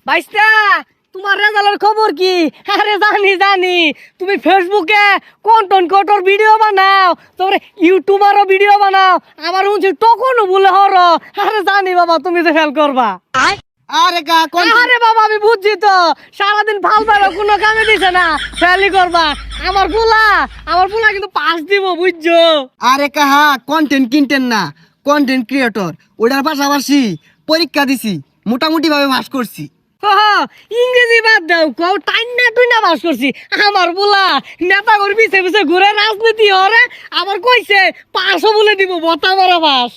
বাইস্তা তোমার রেজাল্টের খবর কি? আরে জানি তুমি ফেসবুকে কন্টেন্ট ক্রিয়েটর ভিডিও বানাও, তারপরে ইউটিউবারও ভিডিও বানাও, আমার উঁচু টকনও বলে হর। আরে জানি বাবা তুমি তো ফেল করবা। আরে বাবা আমি বুঝছি তো, সারাদিন ভাল ভালো কোনো কামে দিছে না, ফেলই করবা। আমার পোলা কিন্তু পাস দিব বুঝছো। আরে কাহা কন্টেন্ট কিনতেন না, কন্টেন্ট ক্রিয়েটর ওটার পাশাপাশি পরীক্ষা দিছি, মোটামুটি ভাবে পাস করছি। ইংরেজি বাদ দাও, কও টাইনা টুইনা বাস করছি। আমার পোলা নেতা করে পিছে ঘুরে রাজনীতি হরে, আবার কইছে পাঁচশো বলে দিব, বতা মারা বাস।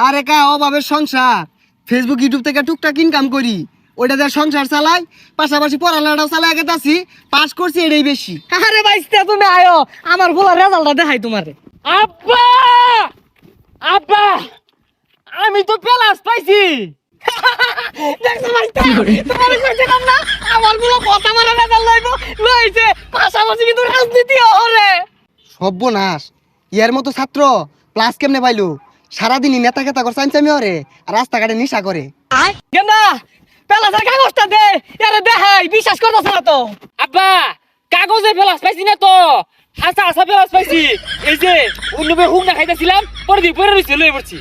আরে কা অভাবের সংসার, ফেসবুক ইউটিউব থেকে টুকটাক ইনকাম করি, ওইটা দিয়ে সংসার চালাই, পাশাপাশি পড়ালেখাটাও চালাই গেছি, পাস করছি এটাই বেশি। আরে বাইস্তা তুমি আয়ো, আমার পোলা রেজাল্টটা দেখাই তোমারে। আব্বা আব্বা আমি তো প্লাস পাইছি। দেখছো বাইস্তা, তোমারে কইছিলাম না আমার পোলা বতা মারা রেজাল্ট লইছে, পাশাপাশি কিন্তু রাজনীতি হরে। সর্বনাশ, ইয়ার মতো ছাত্র ক্লাস কেমনে পাইলো? সারাদিনই নেতা খেতা করে চাইচামি হরে, আর রাস্তাঘাটে নিশা করে। কেনা পেলাসের কাগজটা দে, আরে দেখাই, বিশ্বাস করতেছ না তো। আব্বা কাগজে প্লাস পাইছি না তো, হাসা প্লাস পাইছি। এই যে অন্যবে হুক না খাইতেছিলাম, পরে দিয়ে পরে রয়েছে লয়ে পড়ছি।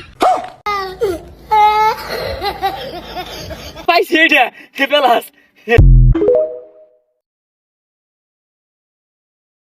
পাইছি এটা প্লাস।